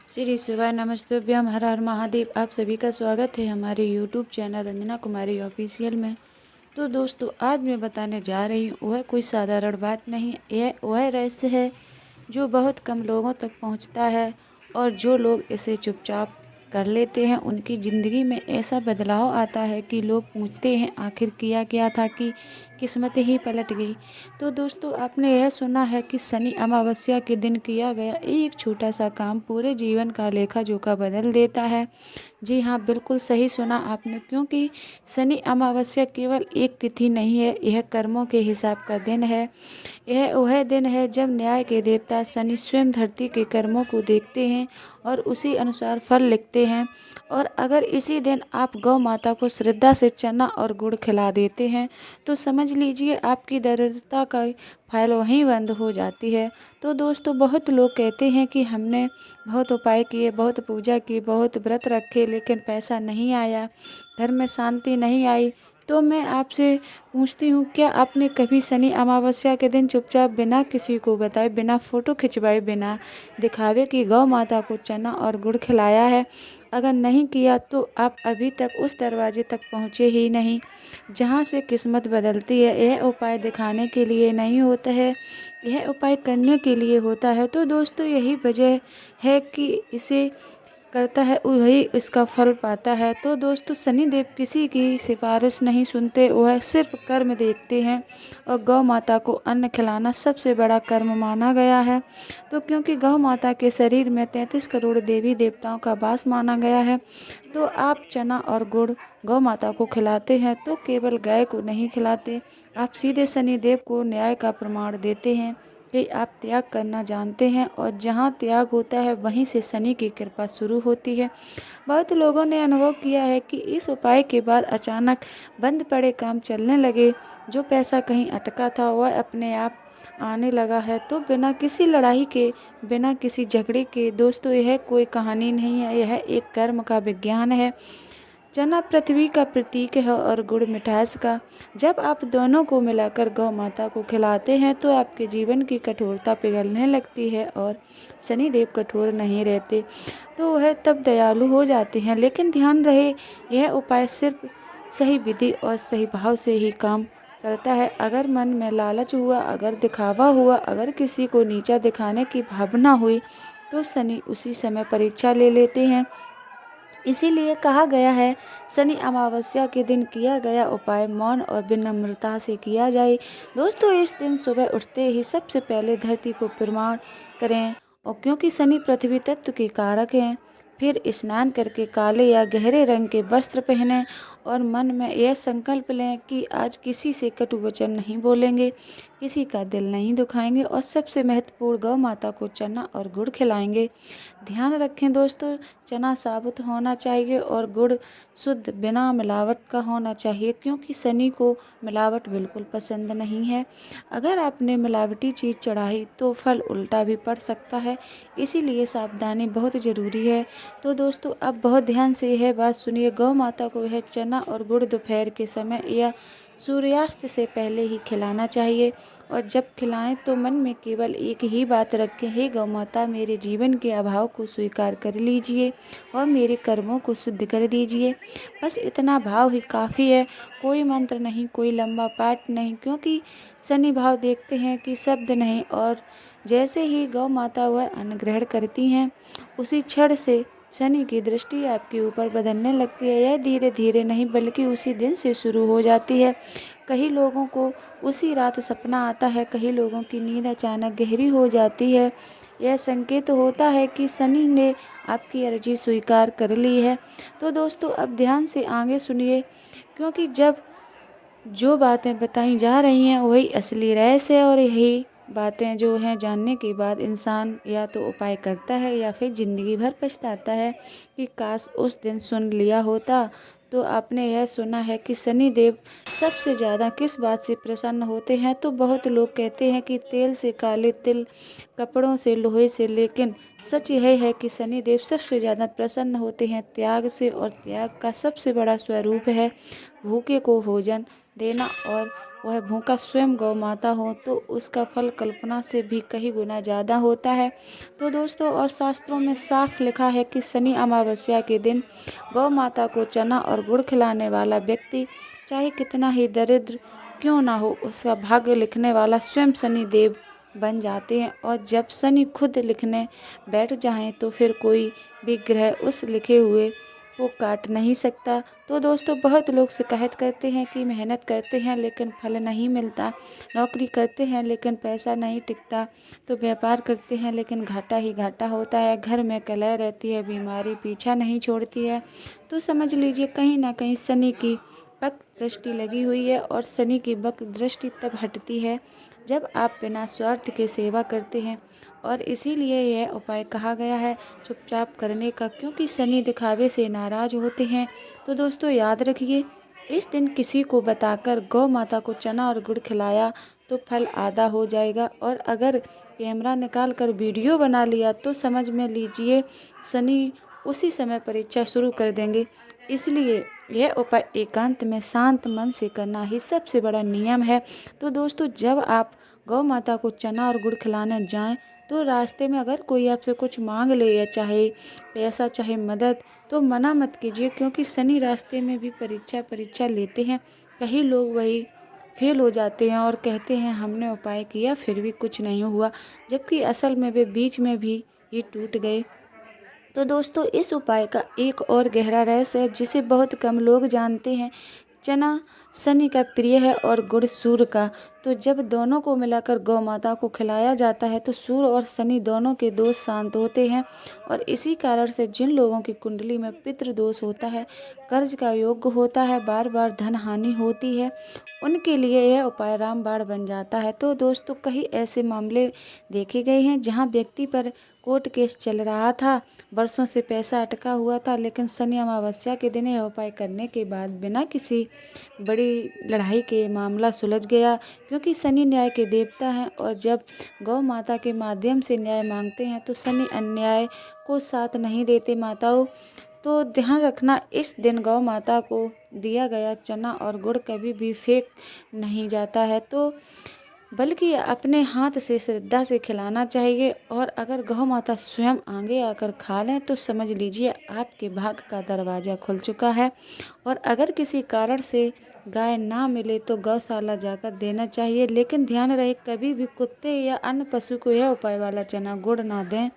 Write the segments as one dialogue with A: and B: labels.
A: श्री शिवाय नमस्तुभ्यम हर हर महादेव। आप सभी का स्वागत है हमारे यूट्यूब चैनल रंजना कुमारी ऑफिशियल में। तो दोस्तों, आज मैं बताने जा रही हूँ वह कोई साधारण बात नहीं, यह वह रहस्य है जो बहुत कम लोगों तक पहुँचता है, और जो लोग इसे चुपचाप कर लेते हैं उनकी ज़िंदगी में ऐसा बदलाव आता है कि लोग पूछते हैं आखिर किया क्या था कि किस्मत ही पलट गई। तो दोस्तों, आपने यह सुना है कि शनि अमावस्या के दिन किया गया एक छोटा सा काम पूरे जीवन का लेखा जोखा बदल देता है। जी हाँ, बिल्कुल सही सुना आपने, क्योंकि शनि अमावस्या केवल एक तिथि नहीं है, यह कर्मों के हिसाब का दिन है। यह वह दिन है जब न्याय के देवता शनि स्वयं धरती के कर्मों को देखते हैं और उसी अनुसार फल लिखते हैं। और अगर इसी दिन आप गौ माता को श्रद्धा से चना और गुड़ खिला देते हैं तो समझ लीजिए आपकी दरिद्रता का फाइल वहीं बंद हो जाती है। तो दोस्तों, बहुत लोग कहते हैं कि हमने बहुत उपाय किए, बहुत पूजा की, बहुत व्रत रखे, लेकिन पैसा नहीं आया, घर में शांति नहीं आई। तो मैं आपसे पूछती हूँ, क्या आपने कभी शनि अमावस्या के दिन चुपचाप बिना किसी को बताए, बिना फोटो खिंचवाए, बिना दिखावे कि गौ माता को चना और गुड़ खिलाया है? अगर नहीं किया तो आप अभी तक उस दरवाजे तक पहुँचे ही नहीं जहाँ से किस्मत बदलती है। यह उपाय दिखाने के लिए नहीं होता है, यह उपाय करने के लिए होता है। तो दोस्तों, यही वजह है कि इसे करता है वही इसका फल पाता है। तो दोस्तों, शनिदेव किसी की सिफारिश नहीं सुनते, वह सिर्फ कर्म देखते हैं। और गौ माता को अन्न खिलाना सबसे बड़ा कर्म माना गया है। तो क्योंकि गौ माता के शरीर में 33 करोड़ देवी देवताओं का वास माना गया है, तो आप चना और गुड़ गौ माता को खिलाते हैं तो केवल गाय को नहीं खिलाते, आप सीधे शनिदेव को न्याय का प्रमाण देते हैं कि आप त्याग करना जानते हैं, और जहाँ त्याग होता है वहीं से शनि की कृपा शुरू होती है। बहुत लोगों ने अनुभव किया है कि इस उपाय के बाद अचानक बंद पड़े काम चलने लगे, जो पैसा कहीं अटका था वह अपने आप आने लगा है। तो बिना किसी लड़ाई के, बिना किसी झगड़े के। दोस्तों, यह कोई कहानी नहीं है, यह एक कर्म का विज्ञान है। चना पृथ्वी का प्रतीक है और गुड़ मिठास का। जब आप दोनों को मिलाकर गौ माता को खिलाते हैं तो आपके जीवन की कठोरता पिघलने लगती है, और शनिदेव कठोर नहीं रहते, तो वह तब दयालु हो जाते हैं। लेकिन ध्यान रहे, यह उपाय सिर्फ सही विधि और सही भाव से ही काम करता है। अगर मन में लालच हुआ, अगर दिखावा हुआ, अगर किसी को नीचा दिखाने की भावना हुई, तो शनि उसी समय परीक्षा ले लेते हैं। इसीलिए कहा गया है, शनि अमावस्या के दिन किया गया उपाय मौन और विनम्रता से किया जाए। दोस्तों, इस दिन सुबह उठते ही सबसे पहले धरती को प्रणाम करें, और क्योंकि शनि पृथ्वी तत्व के कारक हैं। फिर स्नान करके काले या गहरे रंग के वस्त्र पहनें और मन में यह संकल्प लें कि आज किसी से कटु वचन नहीं बोलेंगे, किसी का दिल नहीं दुखाएंगे, और सबसे महत्वपूर्ण गौ माता को चना और गुड़ खिलाएंगे। ध्यान रखें दोस्तों, चना साबुत होना चाहिए और गुड़ शुद्ध बिना मिलावट का होना चाहिए, क्योंकि शनि को मिलावट बिल्कुल पसंद नहीं है। अगर आपने मिलावटी चीज़ चढ़ाई तो फल उल्टा भी पड़ सकता है, इसीलिए सावधानी बहुत ज़रूरी है। तो दोस्तों, अब बहुत ध्यान से यह बात सुनिए, गौ माता को यह चना और गुड़ दोपहर के समय या सूर्यास्त से पहले ही खिलाना चाहिए। और जब खिलाएं तो मन में केवल एक ही बात रखें, हे गौ माता, मेरे जीवन के अभाव को स्वीकार कर लीजिए और मेरे कर्मों को शुद्ध कर दीजिए। बस इतना भाव ही काफ़ी है, कोई मंत्र नहीं, कोई लंबा पाठ नहीं, क्योंकि शनि भाव देखते हैं कि शब्द नहीं। और जैसे ही गौ माता वह अन्न ग्रहण करती हैं, उसी क्षण से शनि की दृष्टि आपके ऊपर बदलने लगती है। यह धीरे धीरे नहीं बल्कि उसी दिन से शुरू हो जाती है। कई लोगों को उसी रात सपना आता है, कई लोगों की नींद अचानक गहरी हो जाती है। यह संकेत होता है कि शनि ने आपकी अर्जी स्वीकार कर ली है। तो दोस्तों, अब ध्यान से आगे सुनिए, क्योंकि जब जो बातें बताई जा रही हैं वही असली रहस्य है, और यही बातें जो हैं जानने के बाद इंसान या तो उपाय करता है या फिर ज़िंदगी भर पछताता है कि काश उस दिन सुन लिया होता। तो आपने यह सुना है कि शनि देव सबसे ज़्यादा किस बात से प्रसन्न होते हैं? तो बहुत लोग कहते हैं कि तेल से काले तिल, कपड़ों से, लोहे से, लेकिन सच यह है कि शनि देव सबसे ज़्यादा प्रसन्न होते हैं त्याग से, और त्याग का सबसे बड़ा स्वरूप है भूखे को भोजन, देना और वह भूखा स्वयं गौ माता हो तो उसका फल कल्पना से भी कहीं गुना ज़्यादा होता है। तो दोस्तों और शास्त्रों में साफ लिखा है कि शनि अमावस्या के दिन गौ माता को चना और गुड़ खिलाने वाला व्यक्ति चाहे कितना ही दरिद्र क्यों ना हो, उसका भाग्य लिखने वाला स्वयं शनि देव बन जाते हैं। और जब शनि खुद लिखने बैठ जाएं तो फिर कोई भी ग्रह उस लिखे हुए को काट नहीं सकता। तो दोस्तों बहुत लोग शिकायत करते हैं कि मेहनत करते हैं लेकिन फल नहीं मिलता, नौकरी करते हैं लेकिन पैसा नहीं टिकता, तो व्यापार करते हैं लेकिन घाटा ही घाटा होता है, घर में कलह रहती है, बीमारी पीछा नहीं छोड़ती है। तो समझ लीजिए कहीं ना कहीं शनि की वक्त दृष्टि लगी हुई है। और शनि की वक्त दृष्टि तब हटती है जब आप बिना स्वार्थ के सेवा करते हैं। और इसीलिए यह उपाय कहा गया है चुपचाप करने का, क्योंकि शनि दिखावे से नाराज होते हैं। तो दोस्तों याद रखिए, इस दिन किसी को बताकर गौ माता को चना और गुड़ खिलाया तो फल आधा हो जाएगा। और अगर कैमरा निकाल कर वीडियो बना लिया तो समझ में लीजिए शनि उसी समय परीक्षा शुरू कर देंगे। इसलिए यह उपाय एकांत में शांत मन से करना ही सबसे बड़ा नियम है। तो दोस्तों जब आप गौ माता को चना और गुड़ खिलाने जाएं तो रास्ते में अगर कोई आपसे कुछ मांग ले, या चाहे पैसा चाहे मदद, तो मना मत कीजिए, क्योंकि शनि रास्ते में भी परीक्षा लेते हैं। कई लोग वही फेल हो जाते हैं और कहते हैं हमने उपाय किया फिर भी कुछ नहीं हुआ, जबकि असल में वे बीच में भी ही टूट गए। तो दोस्तों इस उपाय का एक और गहरा रहस्य है जिसे बहुत कम लोग जानते हैं। चना शनि का प्रिय है और गुड़ सूर्य का। तो जब दोनों को मिलाकर गौ माता को खिलाया जाता है तो सूर्य और शनि दोनों के दोष शांत होते हैं। और इसी कारण से जिन लोगों की कुंडली में पितृ दोष होता है, कर्ज का योग होता है, बार बार धन हानि होती है, उनके लिए यह उपाय रामबाण बन जाता है। तो दोस्तों कई ऐसे मामले देखे गए हैं जहां व्यक्ति पर कोर्ट केस चल रहा था, वर्षों से पैसा अटका हुआ था, लेकिन शनि अमावस्या के दिन यह उपाय करने के बाद बिना किसी बड़ी लड़ाई के मामला सुलझ गया, क्योंकि शनि न्याय के देवता हैं। और जब गौ माता के माध्यम से न्याय मांगते हैं तो शनि अन्याय को साथ नहीं देते। माताओं तो ध्यान रखना, इस दिन गौ माता को दिया गया चना और गुड़ कभी भी फेंक नहीं जाता है, तो बल्कि अपने हाथ से श्रद्धा से खिलाना चाहिए। और अगर गौ माता स्वयं आगे आकर खा लें तो समझ लीजिए आपके भाग्य का दरवाज़ा खुल चुका है। और अगर किसी कारण से गाय ना मिले तो गौशाला जाकर देना चाहिए, लेकिन ध्यान रहे कभी भी कुत्ते या अन्य पशु को यह उपाय वाला चना गुड़ ना दें,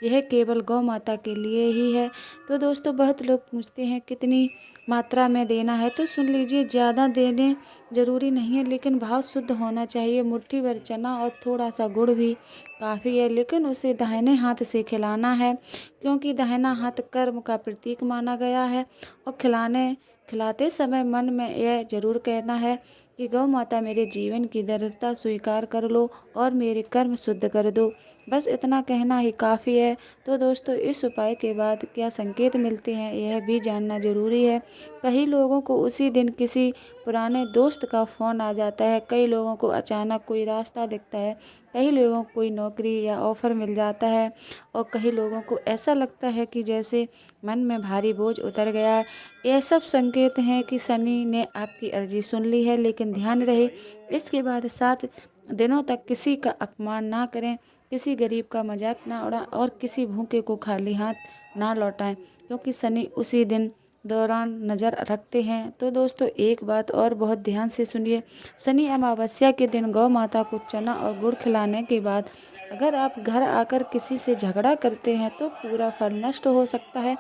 A: यह केवल गौ माता के लिए ही है। तो दोस्तों बहुत लोग पूछते हैं कितनी मात्रा में देना है, तो सुन लीजिए ज़्यादा देने ज़रूरी नहीं है, लेकिन भाव शुद्ध होना चाहिए। मुट्ठी भर चना और थोड़ा सा गुड़ भी काफ़ी है, लेकिन उसे दाहिने हाथ से खिलाना है, क्योंकि दाहिना हाथ कर्म का प्रतीक माना गया है। और खिलाते समय मन में यह जरूर कहना है कि गौ माता मेरे जीवन की दरिद्रता स्वीकार कर लो और मेरे कर्म शुद्ध कर दो। बस इतना कहना ही काफ़ी है। तो दोस्तों इस उपाय के बाद क्या संकेत मिलते हैं यह भी जानना जरूरी है। कई लोगों को उसी दिन किसी पुराने दोस्त का फ़ोन आ जाता है, कई लोगों को अचानक कोई रास्ता दिखता है, कई लोगों को कोई नौकरी या ऑफ़र मिल जाता है, और कई लोगों को ऐसा लगता है कि जैसे मन में भारी बोझ उतर गया है। यह सब संकेत हैं कि शनि ने आपकी अर्जी सुन ली है। लेकिन ध्यान रहे इसके बाद 7 दिनों तक किसी का अपमान ना करें, किसी गरीब का मजाक ना उड़ाएं और किसी भूखे को खाली हाथ ना लौटाएं, क्योंकि शनि उसी दिन दौरान नज़र रखते हैं। तो दोस्तों एक बात और बहुत ध्यान से सुनिए, शनि अमावस्या के दिन गौ माता को चना और गुड़ खिलाने के बाद अगर आप घर आकर किसी से झगड़ा करते हैं तो पूरा फल नष्ट हो सकता है।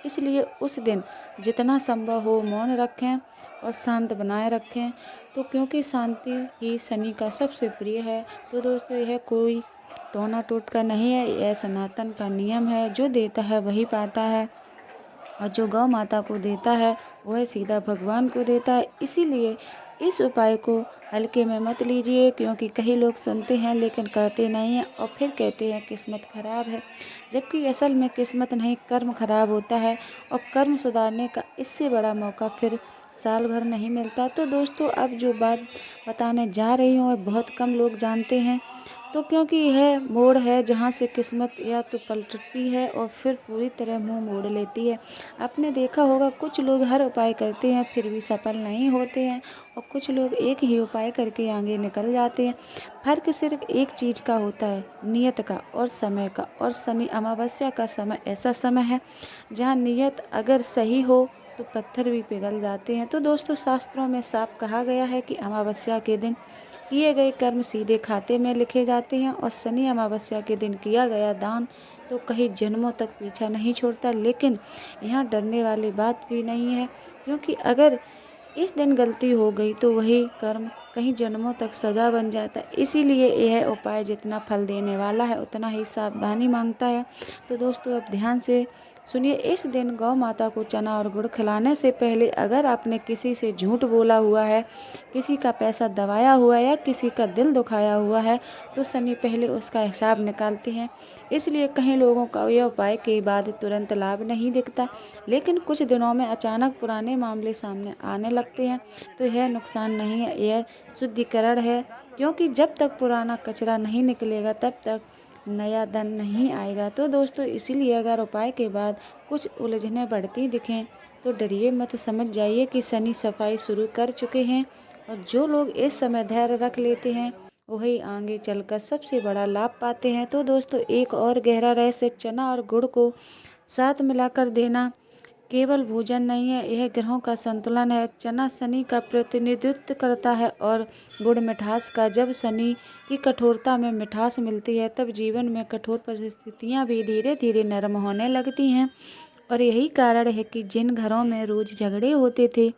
A: इसलिए उस दिन जितना संभव हो मौन रखें और शांत बनाए रखें, तो क्योंकि शांति ही शनि का सबसे प्रिय है। तो दोस्तों यह कोई टोना टोटका नहीं है, यह सनातन का नियम है, जो देता है वही पाता है, और जो गौ माता को देता है वह सीधा भगवान को देता है। इसीलिए इस उपाय को हल्के में मत लीजिए, क्योंकि कई लोग सुनते हैं लेकिन करते नहीं हैं और फिर कहते हैं किस्मत खराब है, जबकि असल में किस्मत नहीं कर्म खराब होता है, और कर्म सुधारने का इससे बड़ा मौका फिर साल भर नहीं मिलता। तो दोस्तों अब जो बात बताने जा रही हूँ वह बहुत कम लोग जानते हैं। तो क्योंकि यह मोड़ है जहाँ से किस्मत या तो पलटती है और फिर पूरी तरह मुंह मोड़ लेती है। आपने देखा होगा कुछ लोग हर उपाय करते हैं फिर भी सफल नहीं होते हैं और कुछ लोग एक ही उपाय करके आगे निकल जाते हैं। फर्क सिर्फ एक चीज़ का होता है, नियत का और समय का। और शनि अमावस्या का समय ऐसा समय है जहाँ नियत अगर सही हो तो पत्थर भी पिघल जाते हैं। तो दोस्तों, शास्त्रों में साफ कहा गया है कि अमावस्या के दिन किए गए कर्म सीधे खाते में लिखे जाते हैं और शनि अमावस्या के दिन किया गया दान तो कई जन्मों तक पीछा नहीं छोड़ता। लेकिन यहाँ डरने वाली बात भी नहीं है, क्योंकि अगर इस दिन गलती हो गई तो वही कर्म कई जन्मों तक सजा बन जाता है। इसीलिए यह उपाय जितना फल देने वाला है उतना ही सावधानी मांगता है। तो दोस्तों, अब ध्यान से सुनिए। इस दिन गौ माता को चना और गुड़ खिलाने से पहले अगर आपने किसी से झूठ बोला हुआ है, किसी का पैसा दबाया हुआ है या किसी का दिल दुखाया हुआ है, तो शनि पहले उसका हिसाब निकालते हैं। इसलिए कई लोगों का यह उपाय के बाद तुरंत लाभ नहीं दिखता, लेकिन कुछ दिनों में अचानक पुराने मामले सामने आने लगते हैं। तो यह नुकसान नहीं है, यह शुद्धिकरण है, क्योंकि जब तक पुराना कचरा नहीं निकलेगा तब तक नया धन नहीं आएगा। तो दोस्तों, इसीलिए अगर उपाय के बाद कुछ उलझनें बढ़ती दिखें तो डरिए मत, समझ जाइए कि शनि सफाई शुरू कर चुके हैं। और जो लोग इस समय धैर्य रख लेते हैं वही आगे चलकर सबसे बड़ा लाभ पाते हैं। तो दोस्तों, एक और गहरा रहस्य, चना और गुड़ को साथ मिलाकर देना केवल भोजन नहीं है, यह ग्रहों का संतुलन है। चना शनि का प्रतिनिधित्व करता है और गुड़ मिठास का। जब शनि की कठोरता में मिठास मिलती है तब जीवन में कठोर परिस्थितियां भी धीरे धीरे नरम होने लगती हैं। और यही कारण है कि जिन घरों में रोज झगड़े होते थे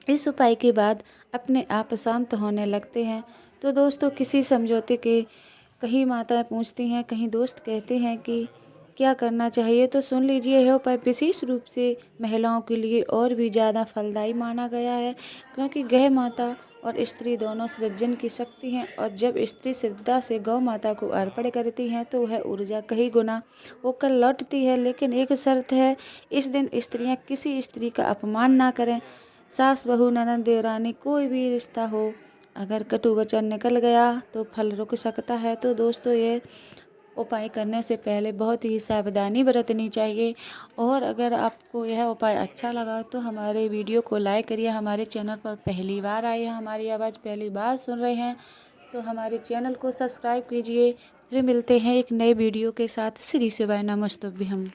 A: इस उपाय के बाद अपने आप शांत होने लगते हैं। तो दोस्तों, किसी समझौते के कहीं माताएं पूछती हैं, कहीं दोस्त कहते हैं कि क्या करना चाहिए, तो सुन लीजिए, यह उपाय विशेष रूप से महिलाओं के लिए और भी ज़्यादा फलदायी माना गया है, क्योंकि गौ माता और स्त्री दोनों सृजन की शक्ति हैं। और जब स्त्री श्रद्धा से गौ माता को अर्पण करती हैं तो वह ऊर्जा कई गुना होकर लौटती है। लेकिन एक शर्त है, इस दिन स्त्रियां किसी स्त्री का अपमान ना करें। सास, बहू, ननद, देवरानी, कोई भी रिश्ता हो, अगर कटु वचन निकल गया तो फल रुक सकता है। तो दोस्तों, ये उपाय करने से पहले बहुत ही सावधानी बरतनी चाहिए। और अगर आपको यह उपाय अच्छा लगा तो हमारे वीडियो को लाइक करिए। हमारे चैनल पर पहली बार आए हैं, हमारी आवाज़ पहली बार सुन रहे हैं तो हमारे चैनल को सब्सक्राइब कीजिए। फिर मिलते हैं एक नए वीडियो के साथ। श्री शिवाय नमस्तुभ्यं।